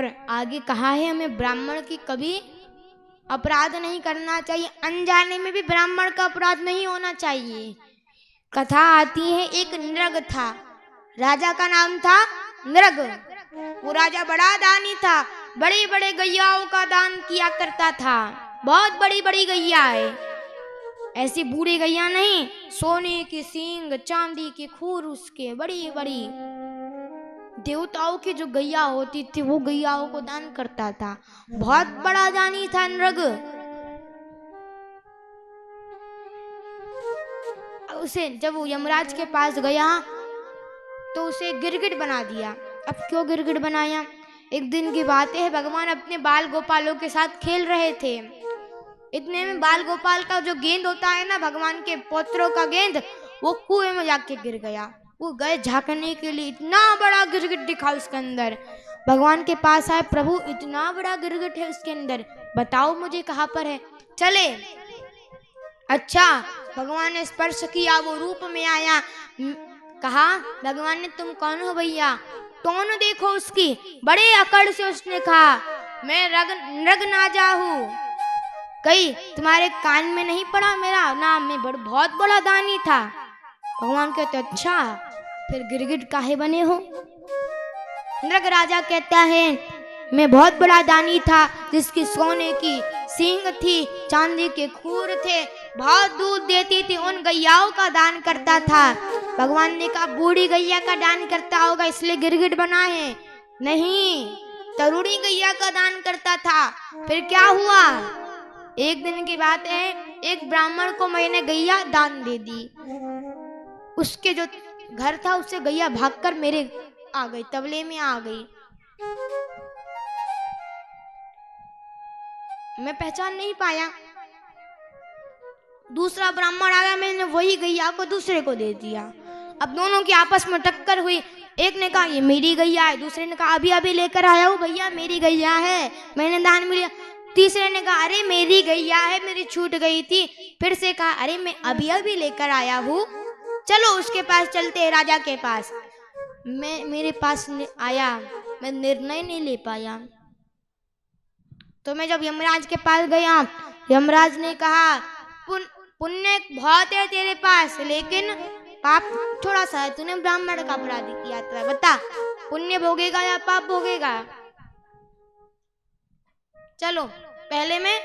और आगे कहा है हमें ब्राह्मण की कभी अपराध नहीं करना चाहिए, अनजाने में भी ब्राह्मण का अपराध नहीं होना चाहिए। कथा आती है, एक नृग था, राजा का नाम था नृग। वो राजा बड़ा दानी था, बड़े बड़े गैयाओं का दान किया करता था। बहुत बड़ी बड़ी गैया है, ऐसी बूढ़ी गैया नहीं, सोने की सींग, चांदी की खूर, उसके बड़ी बड़ी देवताओं की जो गैया होती थी वो गैयाओं को दान करता था। बहुत बड़ा दानी था नृग। उसे जब वो यमराज के पास गया तो उसे गिरगिट बना दिया। अब क्यों गिरगिट बनाया? एक दिन की बात है, भगवान अपने बाल गोपालों के साथ खेल रहे थे। इतने में बाल गोपाल का जो गेंद होता है ना, भगवान के पौत्रों का गेंद, वो कुएं में जाके गिर गया। वो गए झांकने के लिए, इतना बड़ा गिरगिट दिखा उसके अंदर। भगवान के पास आए, प्रभु इतना बड़ा गिरगिट है उसके अंदर, बताओ मुझे कहाँ पर है। चले, अच्छा भगवान ने स्पर्श किया, वो रूप में आया। कहा भगवान ने, तुम कौन हो भैया? टोन देखो उसकी, बड़े अकड़ से उसने कहा, मैं नृग नाजा हूँ। कहीं तुम्हारे कान में नहीं पड़ा मेरा नाम? मैं बहुत बड़ा दानी था। भगवान कहते, अच्छा फिर गिरगिट काहे बने हो? नृग राजा कहता है, मैं बहुत बड़ा दानी था, जिसकी सोने की सींग थी, चांदी के खूर थे, बहुत दूध देती थी, उन गैयाओं का दान करता था। भगवान ने कहा, बूढ़ी गैया का दान करता होगा इसलिए गिरगिट बना है? नहीं, तरुणी गैया का दान करता था। फिर क्या हुआ? एक दिन की बात है, एक ब्राह्मण को मैंने गैया दान दे दी। उसके जो घर था उससे गैया भागकर मेरे आ गई, तबले में आ गई। मैं पहचान नहीं पाया। दूसरा ब्राह्मण आ गया, मैंने वही गैया को दूसरे को दे दिया। अब दोनों की आपस में टक्कर हुई। एक ने कहा ये मेरी गैया है, दूसरे ने कहा अभी अभी लेकर आया हूँ भैया, मेरी गैया है, मैंने दान में लिया। तीसरे ने कहा अरे मेरी गैया है, मेरी छूट गई थी। फिर से कहा अरे मैं अभी अभी लेकर आया हूँ, चलो उसके पास चलते हैं, राजा के पास। मेरे पास आया, मैं निर्णय नहीं ले पाया। तो मैं जब यमराज के पास गया, यमराज ने कहा पुण्य बहुत है तेरे पास, लेकिन पाप थोड़ा सा है, तूने ब्राह्मण का अपराध किया था, बता पुण्य भोगेगा या पाप भोगेगा? चलो पहले मैं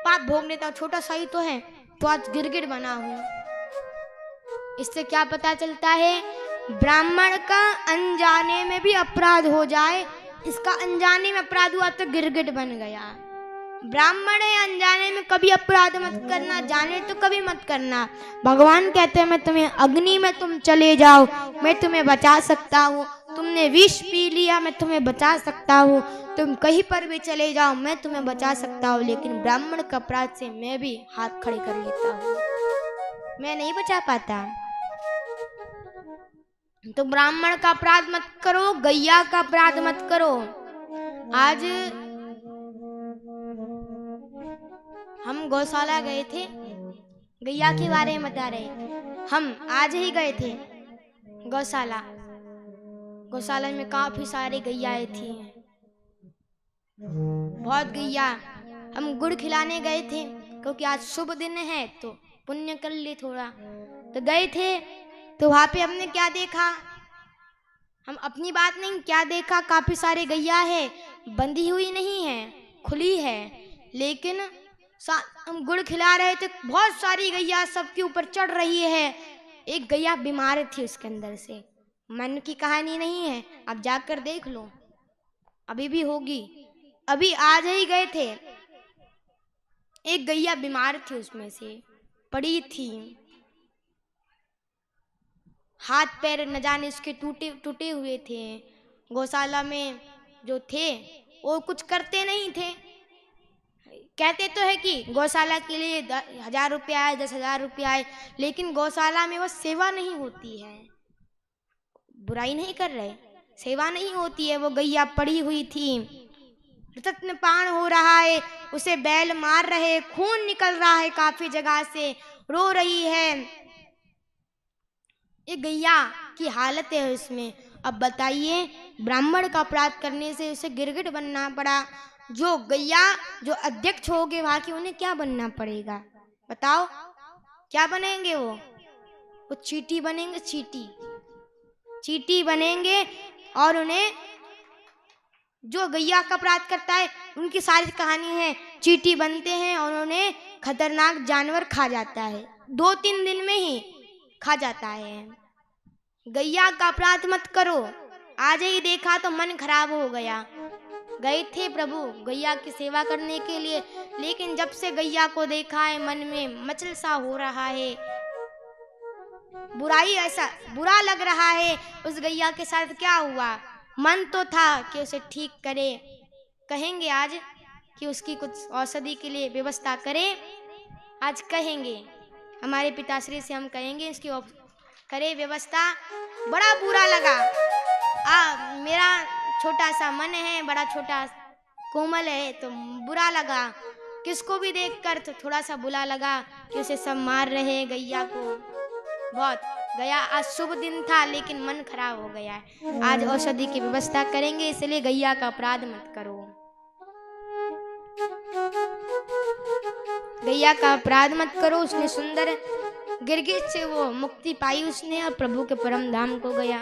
पाप भोग लेता हूँ, छोटा सा ही तो है, तो आज गिरगिट बना हूँ। इससे क्या पता चलता है? ब्राह्मण का अनजाने में भी अपराध हो जाए, इसका अनजाने में अपराध हुआ तो गिरगिट बन गया। ब्राह्मण है, अनजाने में कभी अपराध मत करना, जाने तो कभी मत करना। भगवान कहते हैं मैं तुम्हें अग्नि में तुम चले जाओ, मैं तुम्हें बचा सकता हूँ। तुमने विष पी लिया, मैं तुम्हें बचा सकता हूँ। तुम कहीं पर भी चले जाओ, मैं तुम्हें बचा सकता हूँ, लेकिन ब्राह्मण का अपराध से मैं भी हाथ खड़े कर लेता हूँ, मैं नहीं बचा पाता। तो ब्राह्मण का अपराध मत करो, गैया का अपराध मत करो। आज हम गौशाला गए थे, गैया के बारे में बता रहे। हम आज ही गए थे गौशाला। गौशाला में काफी सारी गैयाएं थी, बहुत गैया। हम गुड़ खिलाने गए थे, क्योंकि आज शुभ दिन है तो पुण्य कर ले थोड़ा। तो गए थे, तो वहां पे हमने क्या देखा, हम अपनी बात नहीं, क्या देखा, काफी सारे गैया है, बंधी हुई नहीं है, खुली है। लेकिन हम गुड़ खिला रहे थे, बहुत सारी गैया सबके ऊपर चढ़ रही है। एक गैया बीमार थी, उसके अंदर से, मन की कहानी नहीं है, आप जाकर देख लो, अभी भी होगी। अभी आज ही गए थे, एक गैया बीमार थी, उसमें से पड़ी थी, हाथ पैर न जाने उसके टूटे हुए थे। गौशाला में जो थे वो कुछ करते नहीं थे, कहते तो है कि गौशाला के लिए 1000 रुपया आए, 10,000 रुपया आए, लेकिन गौशाला में वो सेवा नहीं होती है। बुराई नहीं कर रहे, सेवा नहीं होती है। वो गैया पड़ी हुई थी, रत्नपान हो रहा है, उसे बैल मार रहे, खून निकल रहा है काफी जगह से, रो रही है। ये गैया की हालत है उसमें, अब बताइए, ब्राह्मण का अपराध करने से उसे गिरगिट बनना पड़ा। जो गैया जो अध्यक्ष हो गए वहां की, उन्हें क्या बनना पड़ेगा बताओ? क्या बनेंगे वो चींटी बनेंगे, चींटी बनेंगे। और उन्हें जो गैया का अपराध करता है उनकी सारी कहानी है, चींटी बनते हैं और उन्हें खतरनाक जानवर खा जाता है, 2-3 दिन में ही खा जाता है। गैया का अपराध मत करो। आज ही देखा तो मन खराब हो गया। गए थे प्रभु गैया की सेवा करने के लिए, लेकिन जब से गैया को देखा है मन में मचल सा हो रहा है, बुराई, ऐसा बुरा लग रहा है। उस गैया के साथ क्या हुआ? मन तो था कि उसे ठीक करे, कहेंगे आज कि उसकी कुछ औषधि के लिए व्यवस्था करें। आज कहेंगे, हमारे पिताश्री से हम कहेंगे इसकी करे व्यवस्था। बड़ा बुरा लगा। मेरा छोटा सा मन है, बड़ा छोटा कोमल है, तो बुरा लगा। किसको भी देखकर तो थोड़ा सा बुरा लगा कि उसे सब मार रहे गैया को। बहुत गया, आज शुभ दिन था लेकिन मन खराब हो गया है। आज औषधि की व्यवस्था करेंगे, इसलिए गैया का अपराध मत करो। गैया का अपराध मत करो। उसने सुंदर गिरगिट से वो मुक्ति पाई उसने, और प्रभु के परम धाम को गया।